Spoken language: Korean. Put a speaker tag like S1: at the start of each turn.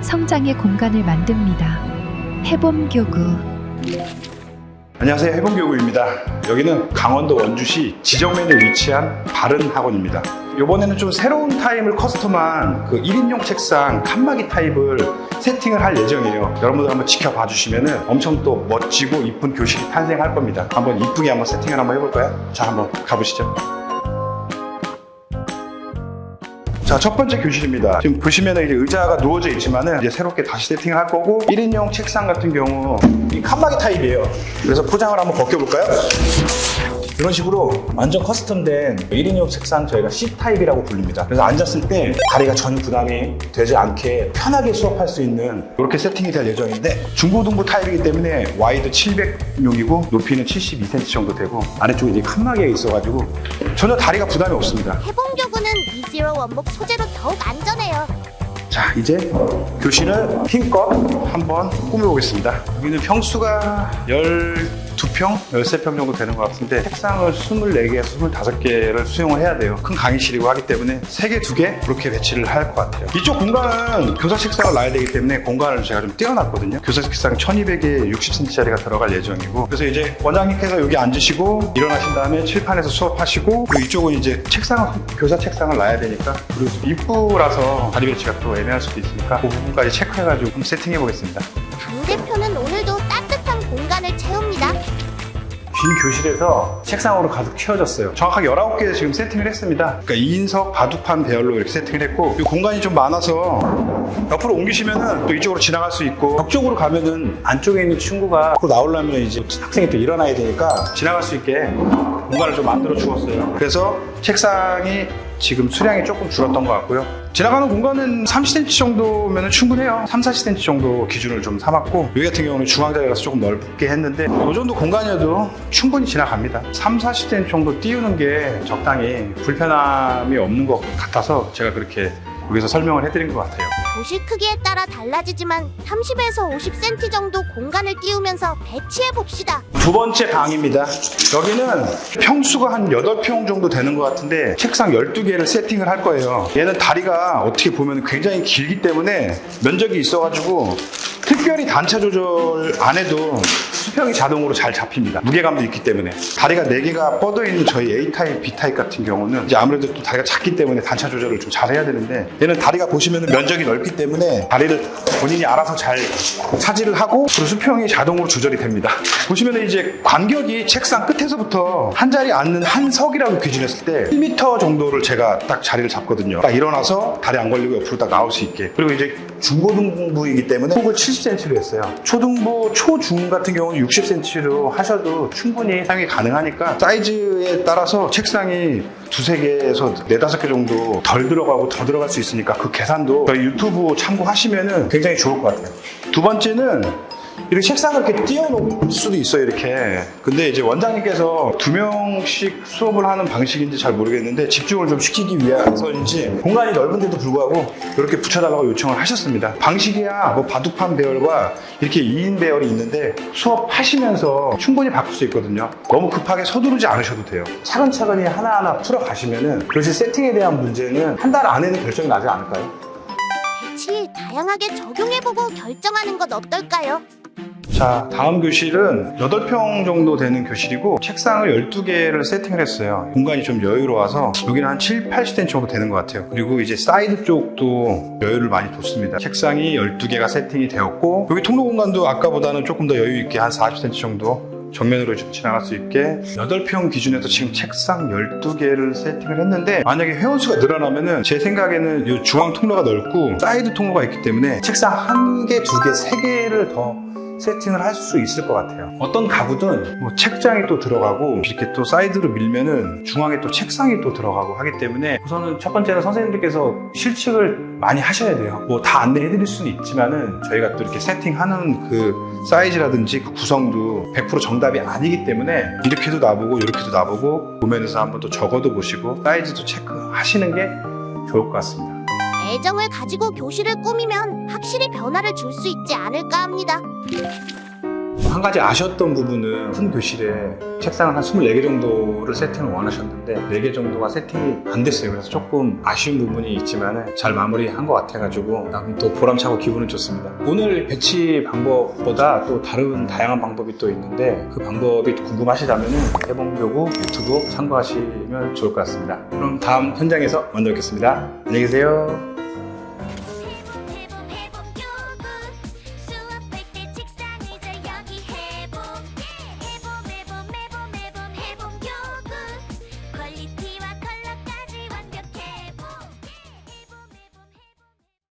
S1: 성장의 공간을 만듭니다. 해봄교구.
S2: 안녕하세요, 해봄교구입니다. 여기는 강원도 원주시 지정면에 위치한 바른학원입니다. 이번에는 좀 새로운 타입을 커스텀한 그 1인용 책상 칸막이 타입을 세팅을 할 예정이에요. 여러분들 한번 지켜봐 주시면 엄청 또 멋지고 이쁜 교실이 탄생할 겁니다. 한번 이쁘게 한번 세팅을 한번 해볼까요? 자, 한번 가보시죠. 자, 첫 번째 교실입니다. 지금 보시면 이제 의자가 누워져 있지만은 이제 새롭게 다시 세팅을 할 거고, 1인용 책상 같은 경우 이 칸막이 타입이에요. 그래서 포장을 한번 벗겨볼까요? 이런 식으로 완전 커스텀된 1인용 책상 저희가 C타입이라고 부릅니다. 그래서 앉았을 때 다리가 전혀 부담이 되지 않게 편하게 수업할 수 있는 이렇게 세팅이 될 예정인데, 중고등부 타입이기 때문에 와이드 700용이고 높이는 72cm 정도 되고 아래쪽에 이제 칸막이가 있어가지고 전혀 다리가 부담이 없습니다.
S3: 해봄교구는 이지로 원목 소재로 더욱 안전해요.
S2: 자, 이제 교실을 힘껏 한번 꾸며보겠습니다. 여기는 평수가 12평, 13평 정도 되는 것 같은데 책상을 24개, 25개를 수용을 해야 돼요. 큰 강의실이고 하기 때문에 3개, 2개 그렇게 배치를 할 것 같아요. 이쪽 공간은 교사 책상을 놔야 되기 때문에 공간을 제가 좀 띄워놨거든요. 교사 책상 1200에 60cm짜리가 들어갈 예정이고, 그래서 이제 원장님께서 여기 앉으시고 일어나신 다음에 칠판에서 수업하시고, 그리고 이쪽은 이제 교사 책상을 놔야 되니까, 그리고 입구라서 자리 배치가 또 애매할 수도 있으니까 그 부분까지 체크해가지고 한번 세팅해 보겠습니다.
S3: 강 대표는 오늘도 따뜻한 공간을 채웁니다.
S2: 빈 교실에서 책상으로 가득 채워졌어요. 정확하게 19개 지금 세팅을 했습니다. 그러니까 2인석 바둑판 배열로 이렇게 세팅을 했고, 이 공간이 좀 많아서 옆으로 옮기시면은 또 이쪽으로 지나갈 수 있고, 벽쪽으로 가면은 안쪽에 있는 친구가 앞으로 나오려면 이제 학생이 또 일어나야 되니까 지나갈 수 있게 공간을 좀 만들어 주었어요. 그래서 책상이 지금 수량이 조금 줄었던 것 같고요. 지나가는 공간은 30cm 정도면 충분해요. 30-40cm 정도 기준을 좀 삼았고, 여기 같은 경우는 중앙자리라서 조금 넓게 했는데 이 정도 공간이어도 충분히 지나갑니다. 30-40cm 정도 띄우는 게 적당히 불편함이 없는 것 같아서 제가 그렇게 여기서 설명을 해드린 것 같아요.
S3: 교실 크기에 따라 달라지지만 30에서 50cm 정도 공간을 띄우면서 배치해 봅시다.
S2: 두 번째 방입니다. 여기는 평수가 한 8평 정도 되는 것 같은데 책상 12개를 세팅을 할 거예요. 얘는 다리가 어떻게 보면 굉장히 길기 때문에 면적이 있어가지고 특별히 단차 조절 안 해도 수평이 자동으로 잘 잡힙니다. 무게감도 있기 때문에. 다리가 4개가 뻗어 있는 저희 A타입, B타입 같은 경우는 이제 아무래도 또 다리가 작기 때문에 단차 조절을 좀 잘 해야 되는데, 얘는 다리가 보시면 면적이 넓기 때문에 다리를 본인이 알아서 잘 차지를 하고, 그리고 수평이 자동으로 조절이 됩니다. 보시면 이제 간격이 책상 끝에서부터 한 자리 앉는 한 석이라고 기준했을 때 1m 정도를 제가 딱 자리를 잡거든요. 딱 일어나서 다리 안 걸리고 옆으로 딱 나올 수 있게. 그리고 이제 중고등부이기 때문에 폭을 70cm로 했어요. 초등부, 초중 같은 경우는 60cm로 하셔도 충분히 사용이 가능하니까 사이즈에 따라서 책상이 2-3개에서 4-5개 정도 덜 들어가고 더 들어갈 수 있으니까 그 계산도 저희 유튜브 참고하시면 굉장히 좋을 것 같아요. 두 번째는 이렇게 책상을 이렇게 띄워놓을 수도 있어요, 이렇게. 근데 이제 원장님께서 2명씩 수업을 하는 방식인지 잘 모르겠는데 집중을 좀 시키기 위해서인지 공간이 넓은데도 불구하고 이렇게 붙여달라고 요청을 하셨습니다. 방식이야 뭐 바둑판 배열과 이렇게 2인 배열이 있는데 수업하시면서 충분히 바꿀 수 있거든요. 너무 급하게 서두르지 않으셔도 돼요. 차근차근히 하나하나 풀어가시면은 교실 세팅에 대한 문제는 한 달 안에는 결정이 나지 않을까요?
S3: 배치 다양하게 적용해보고 결정하는 것 어떨까요?
S2: 자, 다음 교실은 8평 정도 되는 교실이고 책상을 12개를 세팅을 했어요. 공간이 좀 여유로워서 여기는 한 7-80cm 정도 되는 것 같아요. 그리고 이제 사이드 쪽도 여유를 많이 뒀습니다. 책상이 12개가 세팅이 되었고, 여기 통로 공간도 아까보다는 조금 더 여유 있게 한 40cm 정도 정면으로 좀 지나갈 수 있게 8평 기준에서 지금 책상 12개를 세팅을 했는데, 만약에 회원수가 늘어나면은 제 생각에는 이 중앙 통로가 넓고 사이드 통로가 있기 때문에 책상 1개, 2개, 3개를 더 세팅을 할 수 있을 것 같아요. 어떤 가구든 뭐 책장이 또 들어가고 이렇게 또 사이드로 밀면은 중앙에 또 책상이 또 들어가고 하기 때문에, 우선은 첫 번째는 선생님들께서 실측을 많이 하셔야 돼요. 뭐 다 안내해 드릴 수는 있지만은 저희가 또 이렇게 세팅하는 그 사이즈라든지 그 구성도 100% 정답이 아니기 때문에 이렇게도 놔보고 이렇게도 놔보고 도면에서 한번 또 적어도 보시고 사이즈도 체크하시는 게 좋을 것 같습니다.
S3: 애정을 가지고 교실을 꾸미면 확실히 변화를 줄 수 있지 않을까 합니다.
S2: 한 가지 아쉬웠던 부분은 큰 교실에 책상을 한 24개 정도를 세팅을 원하셨는데 4개 정도가 세팅이 안 됐어요. 그래서 조금 아쉬운 부분이 있지만 잘 마무리한 것 같아가지고 또 보람차고 기분은 좋습니다. 오늘 배치 방법보다 또 다른 다양한 방법이 또 있는데 그 방법이 궁금하시다면 해봄교구 유튜브 참고하시면 좋을 것 같습니다. 그럼 다음 현장에서 만나 뵙겠습니다. 안녕히 계세요.